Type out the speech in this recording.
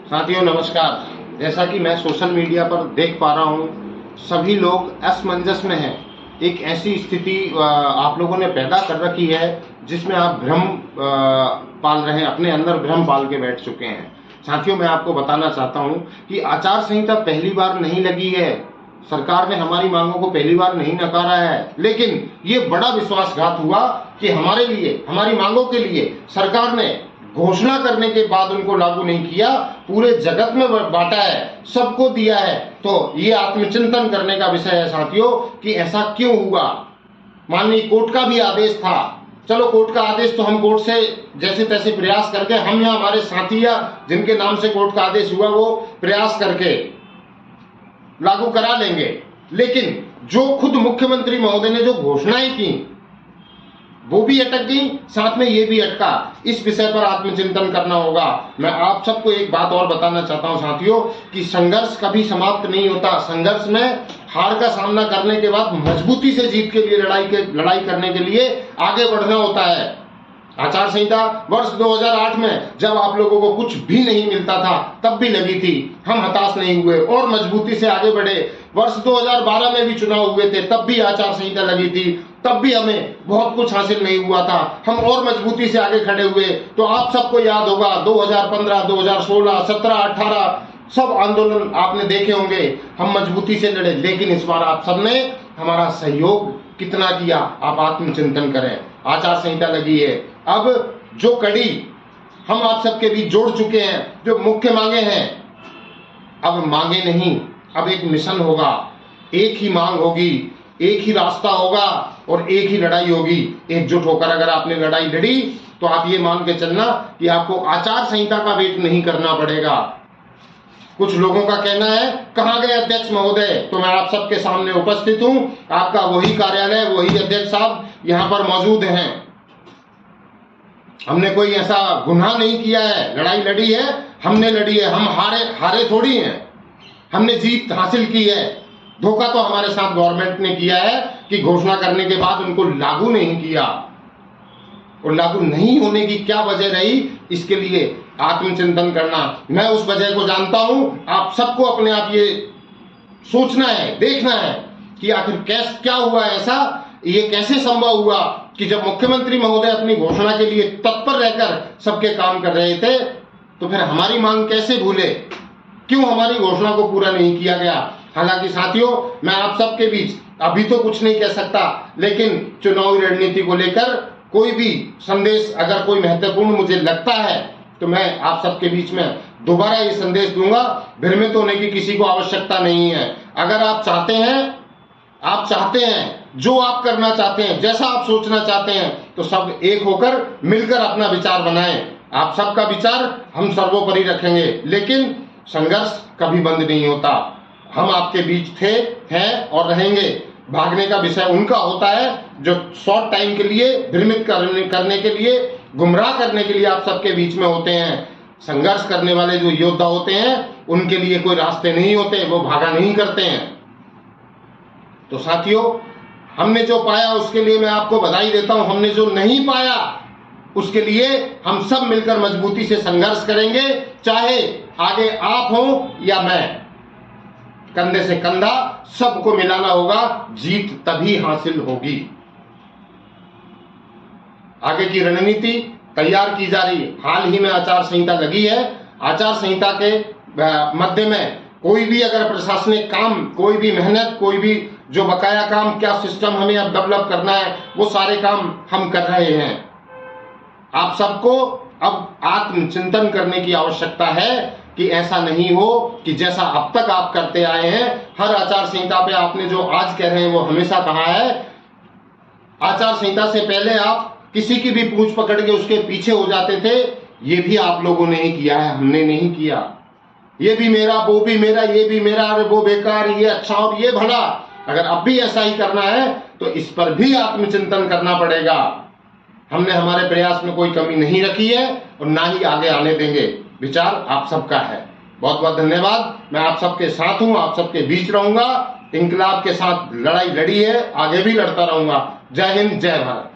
साथियों नमस्कार। जैसा कि मैं सोशल मीडिया पर देख पा रहा हूँ, सभी लोग असमंजस में हैं। एक ऐसी स्थिति आप लोगों ने पैदा कर रखी है जिसमें आप भ्रम पाल रहे हैं, अपने अंदर भ्रम पाल के बैठ चुके हैं। साथियों, मैं आपको बताना चाहता हूँ कि आचार संहिता पहली बार नहीं लगी है। सरकार ने हमारी मांगों को पहली बार नहीं नकारा है, लेकिन ये बड़ा विश्वासघात हुआ कि हमारे लिए, हमारी मांगों के लिए सरकार ने घोषणा करने के बाद उनको लागू नहीं किया, पूरे जगत में बांटा है, सबको दिया है। तो ये आत्मचिंतन करने का विषय है साथियों कि ऐसा क्यों हुआ। माननीय कोर्ट का भी आदेश था, चलो कोर्ट का आदेश तो हम कोर्ट से जैसे तैसे प्रयास करके, हम या हमारे साथी या जिनके नाम से कोर्ट का आदेश हुआ वो प्रयास करके लागू करा लेंगे। लेकिन जो खुद मुख्यमंत्री महोदय ने जो घोषणाएं की वो भी अटक गई, साथ में ये भी अटका। इस विषय पर आत्मचिंतन करना होगा। मैं आप सबको एक बात और बताना चाहता हूं साथियों कि संघर्ष कभी समाप्त नहीं होता। संघर्ष में हार का सामना करने के बाद मजबूती से जीत के लिए लड़ाई करने के लिए आगे बढ़ना होता है। आचार संहिता वर्ष 2008 में जब आप लोगों को कुछ भी नहीं मिलता था तब भी लगी थी, हम हताश नहीं हुए और मजबूती से आगे बढ़े। वर्ष 2012 में भी चुनाव हुए थे, तब भी आचार संहिता लगी थी, तब भी हमें बहुत कुछ हासिल नहीं हुआ था, हम और मजबूती से आगे खड़े हुए। तो आप सबको याद होगा 2015, 2016, 17, 18 सब आंदोलन आपने देखे होंगे, हम मजबूती से लड़े। लेकिन इस बार आप सबने हमारा सहयोग कितना किया, आप आत्मचिंतन करें। आचार संहिता लगी है, अब जो कड़ी हम आप सबके बीच जोड़ चुके हैं, जो मुख्य मांगे हैं, अब मांगे नहीं, अब एक मिशन होगा, एक ही मांग होगी, एक ही रास्ता होगा और एक ही लड़ाई होगी। एकजुट होकर अगर आपने लड़ाई लड़ी तो आप ये मान के चलना कि आपको आचार संहिता का वेट नहीं करना पड़ेगा। कुछ लोगों का कहना है कहां गए अध्यक्ष महोदय, तो मैं आप सबके सामने उपस्थित हूं। आपका वही कार्यालय, वही अध्यक्ष साहब यहां पर मौजूद हैं। हमने कोई ऐसा गुनाह नहीं किया है, लड़ाई लड़ी है, हमने लड़ी है, हम हारे थोड़ी हैं, हमने जीत हासिल की है। धोखा तो हमारे साथ गवर्नमेंट ने किया है कि घोषणा करने के बाद उनको लागू नहीं किया, और लागू नहीं होने की क्या वजह रही, इसके लिए आत्मचिंतन करना। मैं उस वजह को जानता हूं, आप सबको अपने आप ये सोचना है, देखना है कि आखिर क्या हुआ ऐसा, ये कैसे संभव हुआ कि जब मुख्यमंत्री महोदय अपनी घोषणा के लिए तत्पर रहकर सबके काम कर रहे थे तो फिर हमारी मांग कैसे भूले, क्यों हमारी घोषणा को पूरा नहीं किया गया। हालांकि साथियों, मैं आप सबके बीच अभी तो कुछ नहीं कह सकता, लेकिन चुनावी रणनीति को लेकर कोई भी संदेश अगर कोई महत्वपूर्ण मुझे लगता है तो मैं आप सबके बीच में दोबारा ये संदेश दूंगा। भ्रमित होने की किसी को आवश्यकता नहीं है। अगर आप चाहते हैं जो आप करना चाहते हैं, जैसा आप सोचना चाहते हैं, तो सब एक होकर मिलकर अपना विचार बनाएं। आप सबका विचार हम सर्वोपरि रखेंगे, लेकिन संघर्ष कभी बंद नहीं होता। हम आपके बीच थे, हैं और रहेंगे। भागने का विषय उनका होता है जो शॉर्ट टाइम के लिए भ्रमित करने के लिए, गुमराह करने के लिए आप सबके बीच में होते हैं। संघर्ष करने वाले जो योद्धा होते हैं उनके लिए कोई रास्ते नहीं होते, वो भागा नहीं करते हैं। तो साथियों, हमने जो पाया उसके लिए मैं आपको बधाई देता हूं, हमने जो नहीं पाया उसके लिए हम सब मिलकर मजबूती से संघर्ष करेंगे, चाहे आगे आप हो या मैं। कंधे से कंधा सबको मिलाना होगा, जीत तभी हासिल होगी। आगे की रणनीति तैयार की जा रही है। हाल ही में आचार संहिता लगी है। आचार संहिता के मध्य में कोई भी अगर प्रशासनिक काम, कोई भी मेहनत, कोई भी जो बकाया काम, क्या सिस्टम हमें अब डेवलप करना है, वो सारे काम हम कर रहे हैं। आप सबको अब आत्मचिंतन करने की आवश्यकता है कि ऐसा नहीं हो कि जैसा अब तक आप करते आए हैं, हर आचार संहिता पे आपने जो आज कह रहे हैं वो हमेशा कहा है। आचार संहिता से पहले आप किसी की भी पूंछ पकड़ के उसके पीछे हो जाते थे, ये भी आप लोगों ने ही किया है, हमने नहीं किया। ये भी मेरा, वो भी मेरा, ये भी मेरा, अरे वो बेकार, ये अच्छा और ये भला। अगर अब भी ऐसा ही करना है तो इस पर भी आत्मचिंतन करना पड़ेगा। हमने हमारे प्रयास में कोई कमी नहीं रखी है और ना ही आगे आने देंगे। विचार आप सबका है। बहुत बहुत धन्यवाद। मैं आप सबके साथ हूं, आप सबके बीच रहूंगा। इंकलाब के साथ लड़ाई लड़ी है, आगे भी लड़ता रहूंगा। जय हिंद, जय भारत।